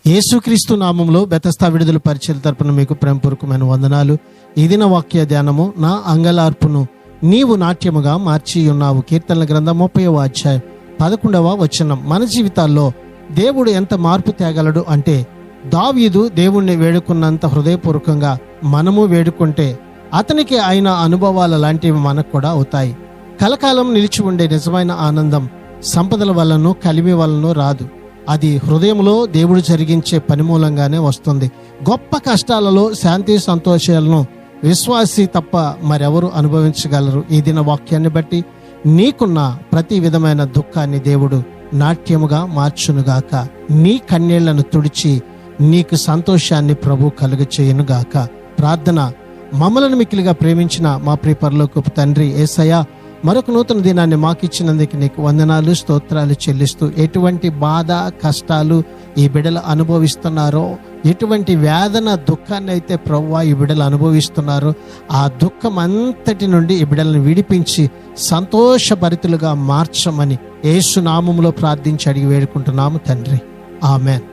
యేసుక్రీస్తు నామంలో బెతస్తా విడుదల పరిచర్య తరపున మీకు ప్రేమపూర్వకమైన వందనాలు. ఈ దిన వాక్య ధ్యానము, నా అంగలార్పును నీవు నాట్యముగా మార్చి ఉన్నావు. కీర్తనల గ్రంథం 30వ అధ్యాయం 11వ వచనం. మన జీవితాల్లో దేవుడు ఎంత మార్పు తేగలడు అంటే, దావీదు దేవుణ్ణి వేడుకున్నంత హృదయపూర్వకంగా మనము వేడుకుంటే అతనికి అయిన అనుభవాల లాంటివి మనకు కూడా అవుతాయి. కలకాలం నిలిచి ఉండే నిజమైన ఆనందం సంపదల వలనో కలిమి వలనో రాదు. అది హృదయంలో దేవుడు జరిగించే పని మూలంగానే వస్తుంది. గొప్ప కష్టాలలో శాంతి సంతోషాలను విశ్వాసి తప్ప మరెవరు అనుభవించగలరు. ఈ దిన వాక్యాన్ని బట్టి నీకున్న ప్రతి విధమైన దుఃఖాన్ని దేవుడు నాట్యముగా మార్చునుగాక. నీ కన్నీళ్లను తుడిచి నీకు సంతోషాన్ని ప్రభు కలుగచేయునుగాక. ప్రార్థన. మమ్మలను మిక్కిలిగా ప్రేమించిన మా ప్రియ పరలోకపు తండ్రి యేసయ్యా, మరొక నూతన దినాన్ని మాకిచ్చినందుకు నీకు వందనాలు, స్తోత్రాలు చెల్లిస్తూ, ఎటువంటి బాధ కష్టాలు ఈ బిడ్డలు అనుభవిస్తున్నారో, ఎటువంటి వేదన దుఃఖాన్ని అయితే ప్రభువా ఈ బిడ్డలు అనుభవిస్తున్నారో, ఆ దుఃఖం అంతటి నుండి ఈ బిడ్డలను విడిపించి సంతోషభరితులుగా మార్చమని యేసు నామములో ప్రార్థించి అడిగి వేడుకుంటున్నాము తండ్రి. ఆమెన్.